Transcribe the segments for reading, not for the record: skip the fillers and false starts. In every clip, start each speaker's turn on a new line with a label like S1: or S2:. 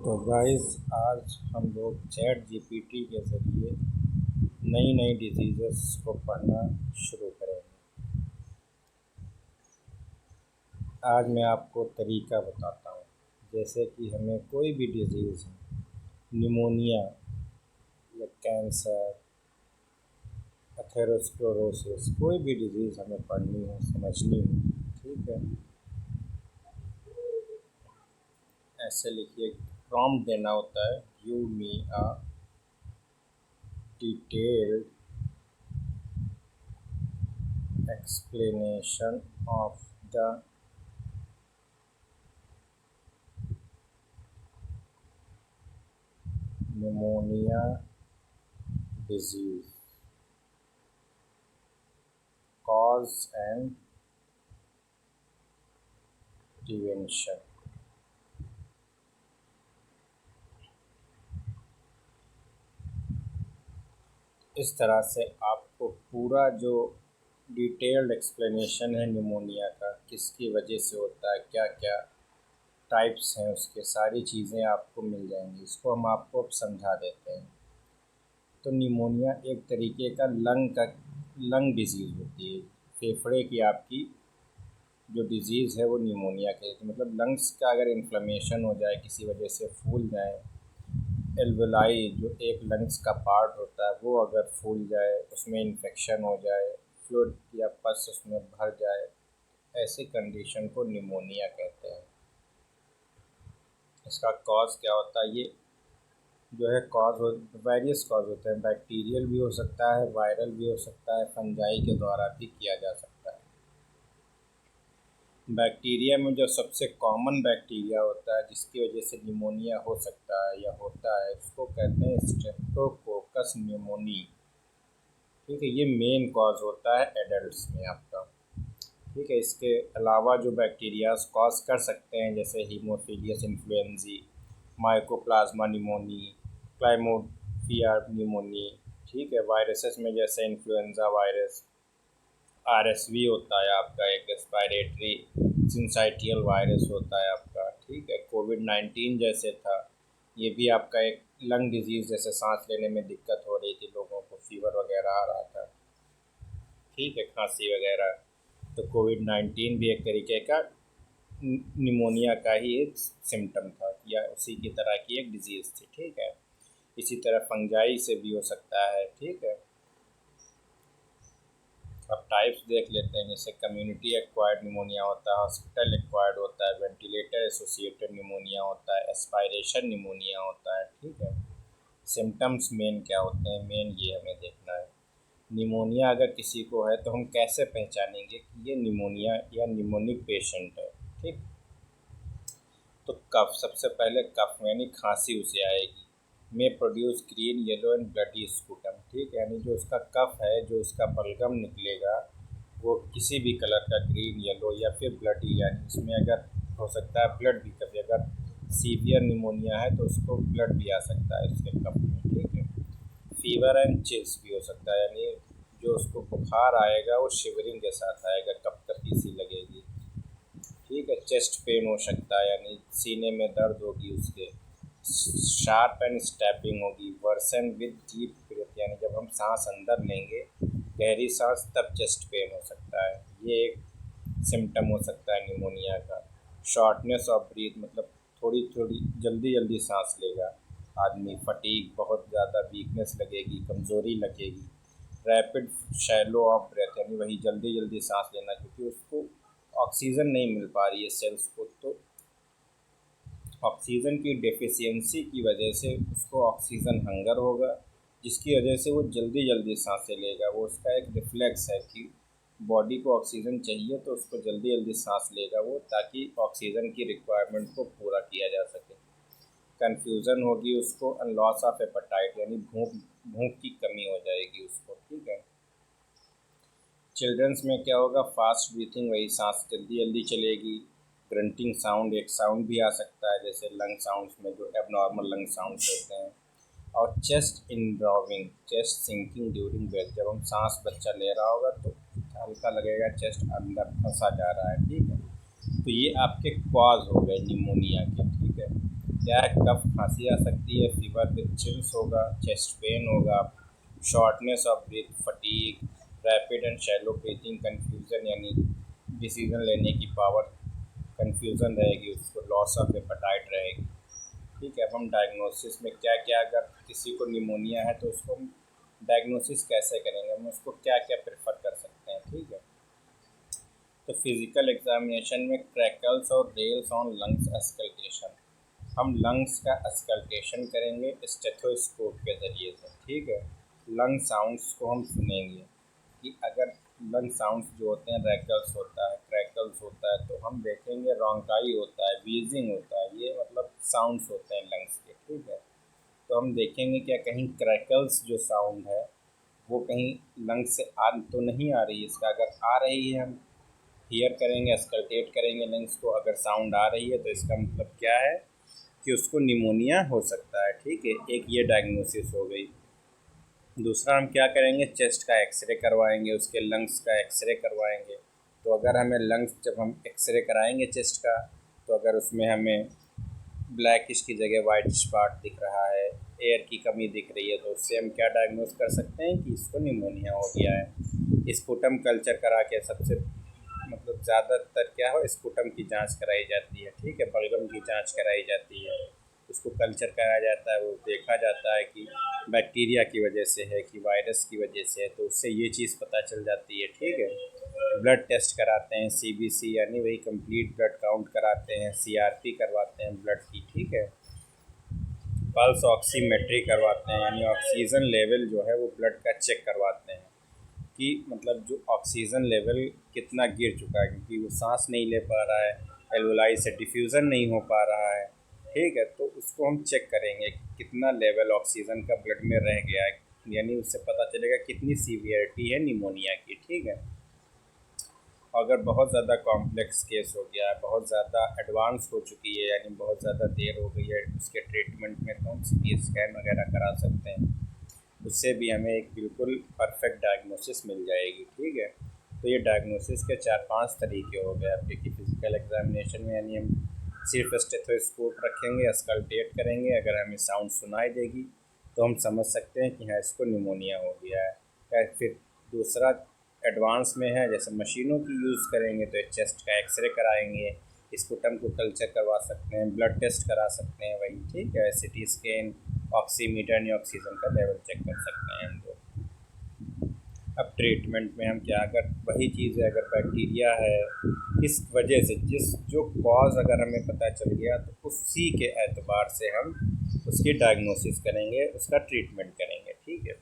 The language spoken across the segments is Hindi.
S1: तो गाइस आज हम लोग चैट जीपीटी के ज़रिए नई नई डिजीज़ेस को पढ़ना शुरू करेंगे। आज मैं आपको तरीका बताता हूँ। जैसे कि हमें कोई भी डिजीज़ है, निमोनिया या कैंसर, एथेरोस्क्लेरोसिस, कोई भी डिजीज़ हमें पढ़नी हो, समझनी हो, ठीक है, ऐसे लिखिए। प्रॉम्प्ट देना होता है, give me a detailed explanation of the pneumonia disease, cause and prevention। इस तरह से आपको पूरा जो डिटेल्ड एक्सप्लेनेशन है निमोनिया का, किसकी वजह से होता है, क्या क्या टाइप्स हैं उसके, सारी चीज़ें आपको मिल जाएंगी। इसको हम आपको अब समझा देते हैं। तो निमोनिया एक तरीके का लंग डिजीज़ होती है। फेफड़े की आपकी जो डिज़ीज़ है वो निमोनिया कहते हैं। मतलब लंग्स का अगर इन्फ्लेमेशन हो जाए, किसी वजह से फूल जाए, एल्वेलाई जो एक लंग्स का पार्ट होता है वो अगर फूल जाए, उसमें इन्फेक्शन हो जाए, फ्लूइड या पस उसमें भर जाए, ऐसी कंडीशन को निमोनिया कहते हैं। इसका कॉज क्या होता है? ये जो है वेरियस कॉज होते हैं। बैक्टीरियल भी हो सकता है, वायरल भी हो सकता है, फंजाई के द्वारा भी किया जा सकता है। बैक्टीरिया में जो सबसे कॉमन बैक्टीरिया होता है जिसकी वजह से निमोनिया हो सकता है या होता है, उसको कहते हैं स्ट्रेप्टोकोकस निमोनी। ठीक है, ये मेन कॉज होता है एडल्ट्स में आपका। ठीक है, इसके अलावा जो बैक्टीरियाज कॉज कर सकते हैं जैसे हीमोफिलियस इन्फ्लुएंजी, माइकोप्लाज्मा निमोनी, क्लाइमोफिया निमोनी। ठीक है, वायरसेस में जैसे इन्फ्लुएंजा वायरस, आरएसवी होता है आपका, एक रेस्पिरेटरी सिंसाइटियल वायरस होता है आपका। ठीक है, कोविड-19 जैसे था, ये भी आपका एक लंग डिजीज़, जैसे सांस लेने में दिक्कत हो रही थी लोगों को, फीवर वगैरह आ रहा था, ठीक है, खांसी वगैरह। तो कोविड-19 भी एक तरीके का निमोनिया का ही एक सिम्टम था, या उसी की तरह की एक डिजीज़ थी। ठीक है, इसी तरह फंजाई से भी हो सकता है। ठीक है, अब टाइप्स देख लेते हैं। जैसे कम्युनिटी एक्वायर्ड निमोनिया होता है, हॉस्पिटल एक्वायर्ड होता है, वेंटिलेटर एसोसिएटेड निमोनिया होता है, एस्पायरेशन निमोनिया होता है। ठीक है, सिम्टम्स मेन क्या होते हैं, मेन ये हमें देखना है। निमोनिया अगर किसी को है तो हम कैसे पहचानेंगे कि ये निमोनिया या निमोनिक पेशेंट है। ठीक, तो कफ, सबसे पहले कफ यानी खांसी उसे आएगी। में produce green yellow and bloody sputum. ठीक है, यानी जो उसका कफ है, जो उसका बलगम निकलेगा, वो किसी भी कलर का, ग्रीन, येलो या फिर ब्लडी, यानी इसमें अगर हो सकता है ब्लड भी, कभी अगर सीवियर निमोनिया है तो उसको ब्लड भी आ सकता है उसके कफ में। ठीक है, फीवर एंड चिल्स भी हो सकता है, यानी जो उसको बुखार आएगा वो शिवरिंग के साथ आएगा, कपकपी सी लगेगी। ठीक है, चेस्ट पेन हो सकता है, यानी सीने में दर्द होगी उसके। शार्प एंड स्टैपिंग होगी। वर्सन विद डीप ब्रीथ, यानी जब हम सांस अंदर लेंगे, गहरी सांस, तब चेस्ट पेन हो सकता है। ये एक सिम्टम हो सकता है निमोनिया का। शॉर्टनेस ऑफ ब्रीथ, मतलब थोड़ी थोड़ी जल्दी जल्दी सांस लेगा आदमी। फटीग, बहुत ज़्यादा वीकनेस लगेगी, कमज़ोरी लगेगी। रैपिड शैलो ऑफ ब्रेथ, यानी वही जल्दी जल्दी सांस लेना, क्योंकि उसको ऑक्सीजन नहीं मिल पा रही है सेल्स को, तो ऑक्सीजन की डेफिशिएंसी की वजह से उसको ऑक्सीजन हंगर होगा, जिसकी वजह से वो जल्दी जल्दी सांसें लेगा। वो उसका एक रिफ्लेक्स है कि बॉडी को ऑक्सीजन चाहिए तो उसको जल्दी जल्दी सांस लेगा वो, ताकि ऑक्सीजन की रिक्वायरमेंट को पूरा किया जा सके। कन्फ्यूज़न होगी उसको, एंड लॉस ऑफ एपेटाइट, यानी भूख भूख की कमी हो जाएगी उसको। ठीक है, चिल्ड्रंस में क्या होगा, फास्ट ब्रीथिंग, वही सांस जल्दी जल्दी चलेगी। ग्रंटिंग साउंड, एक साउंड भी आ सकता है, जैसे लंग साउंड्स में जो एबनॉर्मल लंग साउंड्स होते हैं। और chest indrawing, chest sinking during breath, जब हम सांस बच्चा ले रहा होगा तो हल्का लगेगा चेस्ट अंदर फंसा जा रहा है। ठीक है, तो ये आपके कॉज हो गए निमोनिया के। ठीक है, क्या है, कफ खांसी आ सकती है, फीवर विद चिल्स होगा, चेस्ट पेन होगा, shortness of breath, fatigue, rapid and shallow breathing, confusion यानी डिसीजन लेने की पावर कन्फ्यूज़न रहेगी, उसको लॉस ऑफ एपेटाइट रहेगी। ठीक है, अब हम डायग्नोसिस में क्या क्या, अगर किसी को निमोनिया है तो उसको हम डायग्नोसिस कैसे करेंगे, हम उसको क्या क्या प्रेफर कर सकते हैं। ठीक है, तो फिजिकल एग्जामिनेशन में क्रैकल्स और रेल्स ऑन लंग्स अस्कल्टेशन, हम लंग्स का अस्कल्टेशन करेंगे स्टेथोस्कोप के ज़रिए से। ठीक है, लंग साउंड्स को हम सुनेंगे कि अगर लंग साउंड्स जो होते हैं, रैकल्स होता है, क्रैकल्स होता है, तो हम देखेंगे रोंकाई होता है, वीजिंग होता है, ये मतलब साउंड्स होते हैं लंग्स के। ठीक है, तो हम देखेंगे क्या कहीं क्रैकल्स जो साउंड है वो कहीं लंग्स से आ तो नहीं आ रही है, इसका अगर आ रही है हम हियर करेंगे, स्कल्टेट करेंगे लंग्स को, अगर साउंड आ रही है तो इसका मतलब क्या है कि उसको निमोनिया हो सकता है। ठीक है, एक ये डायग्नोसिस हो गई। दूसरा हम क्या करेंगे, चेस्ट का एक्सरे करवाएंगे, उसके लंग्स का एक्सरे करवाएंगे। तो अगर हमें लंग्स, जब हम एक्सरे कराएंगे चेस्ट का, तो अगर उसमें हमें ब्लैकिश की जगह वाइट स्पॉट दिख रहा है, एयर की कमी दिख रही है, तो उससे हम क्या डायग्नोस कर सकते हैं कि इसको निमोनिया हो गया है। स्पुटम कल्चर करा के सबसे मतलब ज़्यादातर क्या हो, स्पुटम की जांच कराई जाती है। ठीक है, बलगम की जांच कराई जाती है, उसको कल्चर कराया जाता है, वो देखा जाता है कि बैक्टीरिया की वजह से है कि वायरस की वजह से है, तो उससे ये चीज़ पता चल जाती है। ठीक है, ब्लड टेस्ट कराते हैं, सीबीसी यानी वही कंप्लीट ब्लड काउंट कराते हैं, सीआरपी करवाते हैं ब्लड की। ठीक है, पल्स ऑक्सीमेट्री करवाते हैं, यानी ऑक्सीजन लेवल जो है वो ब्लड का चेक करवाते हैं कि मतलब जो ऑक्सीजन लेवल कितना गिर चुका है, क्योंकि वो सांस नहीं ले पा रहा है, एल्वोलाई से डिफ्यूज़न नहीं हो पा रहा है। ठीक है, तो उसको हम चेक करेंगे कि कितना लेवल ऑक्सीजन का ब्लड में रह गया है, यानी उससे पता चलेगा कितनी सीवियरिटी है निमोनिया की। ठीक है, अगर बहुत ज़्यादा कॉम्प्लेक्स केस हो गया है, बहुत ज़्यादा एडवांस हो चुकी है, यानी बहुत ज़्यादा देर हो गई है उसके ट्रीटमेंट में, तो हम सीटी स्कैन वगैरह करा सकते हैं, उससे भी हमें एक बिल्कुल परफेक्ट डायग्नोसिस मिल जाएगी। ठीक है, तो ये डायग्नोसिस के 4-5 तरीके हो गए आपके कि फिजिकल एग्जामिनेशन में, यानी हम सिर्फ स्टेथोस्कोप रखेंगे, स्कल्टेट करेंगे, अगर हमें साउंड सुनाई देगी तो हम समझ सकते हैं कि हाँ इसको निमोनिया हो गया है। या फिर दूसरा एडवांस में है, जैसे मशीनों की यूज़ करेंगे तो चेस्ट का एक्सरे कराएंगे, स्पुटम को कल्चर करवा सकते हैं, ब्लड टेस्ट करा सकते हैं वही। ठीक है, सिटी स्कैन, ऑक्सीमीटर यानी ऑक्सीजन का लेवल चेक कर सकते हैं हम लोग। अब ट्रीटमेंट में हम क्या, अगर वही चीज़ है, अगर बैक्टीरिया है, किस वजह से, जिस जो कॉज अगर हमें पता चल गया तो उसी के एतबार से हम उसकी डायग्नोसिस करेंगे, उसका ट्रीटमेंट करेंगे। ठीक है,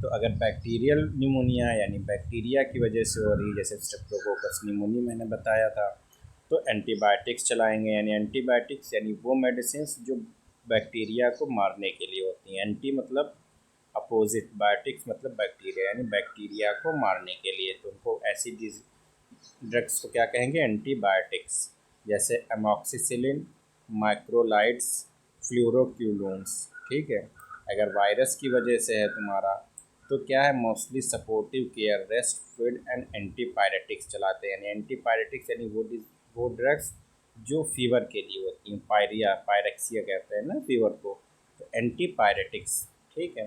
S1: तो अगर बैक्टीरियल निमोनिया है यानी बैक्टीरिया की वजह से हो रही है, जैसे स्ट्रेप्टोकोकस निमोनिया मैंने बताया था, तो एंटीबायोटिक्स चलाएंगे, यानी एंटीबायोटिक्स यानी वो मेडिसिन जो बैक्टीरिया को मारने के लिए होती हैं। एंटी मतलब अपोजिट, बायोटिक्स मतलब बैक्टीरिया, यानी बैक्टीरिया को मारने के लिए, तो उनको ऐसी ड्रग्स को क्या कहेंगे, एंटीबायोटिक्स, जैसे एमॉक्सिसिलिन, माइक्रोलाइड्स, फ्लूरोक्यूलोन्स। ठीक है, अगर वायरस की वजह से है तुम्हारा तो क्या है, mostly supportive care, rest, food and antipyretics चलाते हैं, यानी एंटीपायरेटिक्स यानी वो ड्रग्स जो फीवर के लिए होती हैं, पायरिया, पायरेक्सिया कहते हैं ना फीवर को, तो एंटीपायरेटिक्स। ठीक है,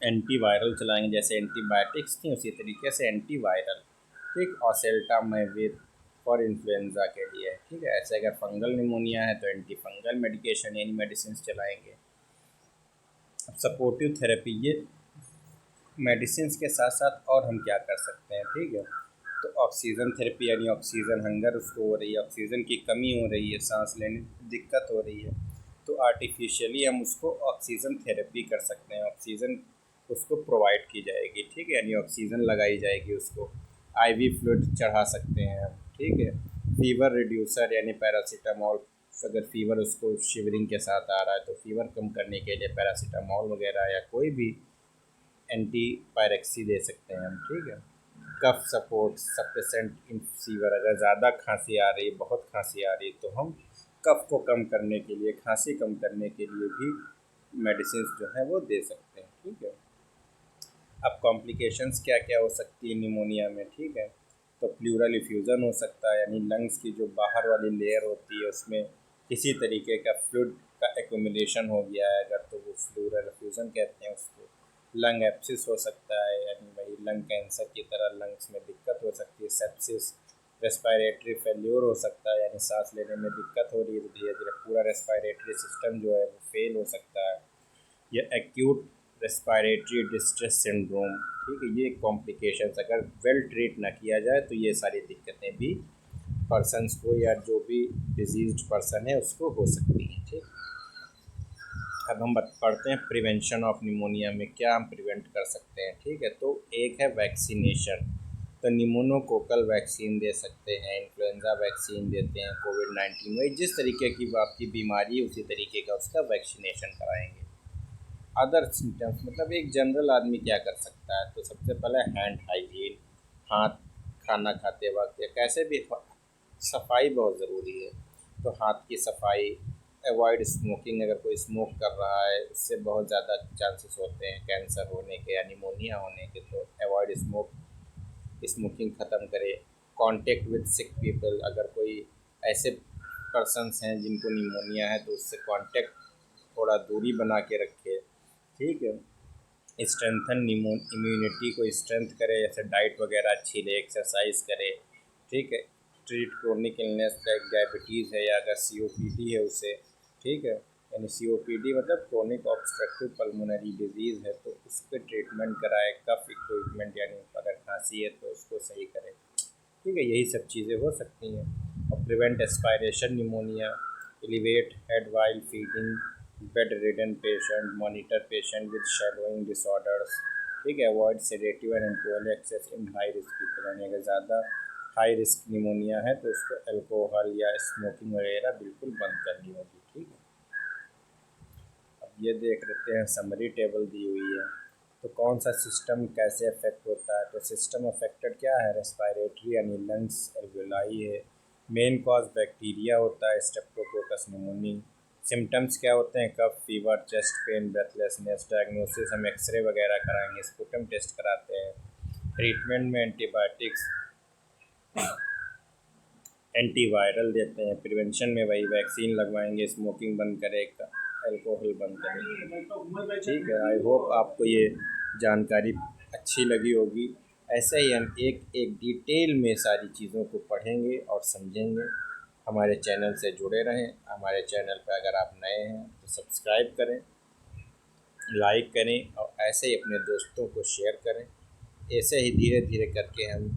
S1: एंटीवायरल चलाएंगे, जैसे एंटीबायोटिक्स थी उसी तरीके से एंटीवायरल। ठीक, ऑसेल्टामाइविर फॉर इन्फ्लुएंजा के लिए। ठीक है, ऐसे अगर फंगल निमोनिया है तो एंटी फंगल मेडिकेशन यानी मेडिसिन चलाएंगे। अब सपोर्टिव थेरेपी, ये मेडिसिन के साथ साथ और हम क्या कर सकते हैं। ठीक है, तो ऑक्सीजन थेरेपी यानी ऑक्सीजन हंगर उसको हो रही है, ऑक्सीजन की कमी हो रही है, सांस लेने दिक्कत हो रही है, तो आर्टिफिशियली हम उसको ऑक्सीजन थेरेपी कर सकते हैं, ऑक्सीजन उसको प्रोवाइड की जाएगी। ठीक है, यानी ऑक्सीजन लगाई जाएगी, उसको आईवी फ्लूइड चढ़ा सकते हैं हम। ठीक है, फीवर रिड्यूसर यानी पैरासीटामोल, अगर फीवर उसको शिवरिंग के साथ आ रहा है तो फीवर कम करने के लिए पैरासीटामोल वगैरह या कोई भी एंटी पायरेक्सी दे सकते हैं हम। ठीक है, कफ सपोर्ट सप्रेसेंट इन फीवर, अगर ज़्यादा खांसी आ रही है, बहुत खांसी आ रही है, तो हम कफ को कम करने के लिए, खांसी कम करने के लिए भी मेडिसिन जो हैं वो दे सकते हैं। ठीक है, अब कॉम्प्लिकेशंस क्या क्या हो सकती है निमोनिया में। ठीक है, तो प्लूरल इफ्यूज़न हो सकता है, यानी लंग्स की जो बाहर वाली लेयर होती है उसमें किसी तरीके का फ्लूइड का एक्यूमुलेशन हो गया है अगर, तो वो प्लूरल एफ्यूजन कहते हैं उसको। लंग एब्सिस हो सकता है, यानी वही लंग कैंसर की तरह लंग्स में दिक्कत हो सकती है। सेप्सिस, रेस्पिरेटरी फेल्योर हो सकता है, यानी सांस लेने में दिक्कत हो रही है तो धीरे धीरे पूरा रेस्पिरेटरी सिस्टम जो है वो फेल हो सकता है। या एक्यूट रेस्पिरेटरी डिस्ट्रेस सिंड्रोम, ठीक है, ये कॉम्प्लिकेशंस अगर वेल ट्रीट ना किया जाए तो ये सारी दिक्कतें भी पर्सनस को या जो भी डिजीज्ड पर्सन है उसको हो सकती है। ठीक, अब हम पढ़ते हैं प्रिवेंशन ऑफ निमोनिया में क्या हम प्रिवेंट कर सकते हैं। ठीक है, तो एक है वैक्सीनेशन, तो निमोनोकोकल वैक्सीन दे सकते हैं, इन्फ्लुएंजा वैक्सीन देते हैं, कोविड-19 में जिस तरीके की आपकी बीमारी है उसी तरीके का उसका वैक्सीनेशन कराएंगे। अदर सिम्टम्स मतलब एक जनरल आदमी क्या कर सकता है, तो सबसे पहले हैंड हाइजीन, हाथ खाना खाते वक्त या कैसे भी सफाई बहुत ज़रूरी है, तो हाथ की सफाई, अवॉइड स्मोकिंग, अगर कोई स्मोक कर रहा है उससे बहुत ज़्यादा चांसेस होते हैं कैंसर होने के या निमोनिया होने के, तो अवॉइड स्मोकिंग ख़त्म करे। कांटेक्ट विद सिक पीपल, अगर कोई ऐसे पर्सन्स हैं जिनको निमोनिया है तो उससे कांटेक्ट थोड़ा दूरी बना के रखे। ठीक है, स्ट्रेंथन इम्यूनिटी को स्ट्रेंथ करे, जैसे डाइट वगैरह अच्छी ले, एक्सरसाइज करे। ठीक है, treat chronic illness like diabetes है या अगर COPD है उसे, ठीक है, यानी COPD मतलब क्रोनिक ऑब्स्ट्रक्टिव पल्मोनरी डिजीज़ है तो उसके ट्रीटमेंट कराए। कफ इक्विपमेंट यानी अगर खांसी है तो उसको सही करे। ठीक है, यही सब चीज़ें हो सकती हैं। और prevent aspiration pneumonia, elevate head while feeding, bed ridden patient, monitor patient with shadowing disorders. ठीक है, avoid sedative and alcohol excess in high risk people, यानी अगर ज़्यादा हाई रिस्क निमोनिया है तो उसको अल्कोहल या स्मोकिंग वगैरह बिल्कुल बंद करनी होगी। ठीक है, अब ये देख लेते हैं, समरी टेबल दी हुई है, तो कौन सा सिस्टम कैसे अफेक्ट होता है। तो सिस्टम अफेक्टेड क्या है, रेस्पिरेटरी यानी लंग्स, एल्वेलाई है। मेन कॉज बैक्टीरिया होता है, स्ट्रेप्टोकोकस निमोनी। सिम्टम्स क्या होते हैं, cough, fever, chest pain, breathlessness. Diagnosis हम एक्सरे वगैरह कराएंगे, स्पुटम टेस्ट कराते हैं। ट्रीटमेंट में एंटीबायोटिक्स, एंटीवायरल देते हैं। प्रिवेंशन में वही वैक्सीन लगवाएंगे, स्मोकिंग बंद करें, अल्कोहल बंद करें। ठीक है, आई होप आपको ये जानकारी अच्छी लगी होगी। ऐसे ही हम एक एक डिटेल में सारी चीज़ों को पढ़ेंगे और समझेंगे। हमारे चैनल से जुड़े रहें। हमारे चैनल पर अगर आप नए हैं तो सब्सक्राइब करें, लाइक करें और ऐसे ही अपने दोस्तों को शेयर करें। ऐसे ही धीरे धीरे करके हम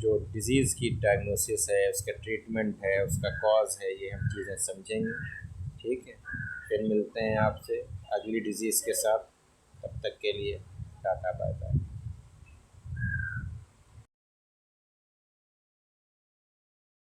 S1: जो डिज़ीज़ की डायग्नोसिस है, उसका ट्रीटमेंट है, उसका कॉज है, ये हम चीज़ें समझेंगे। ठीक है, फिर मिलते हैं आपसे अगली डिज़ीज़ के साथ। तब तक के लिए टाटा बाय बाय।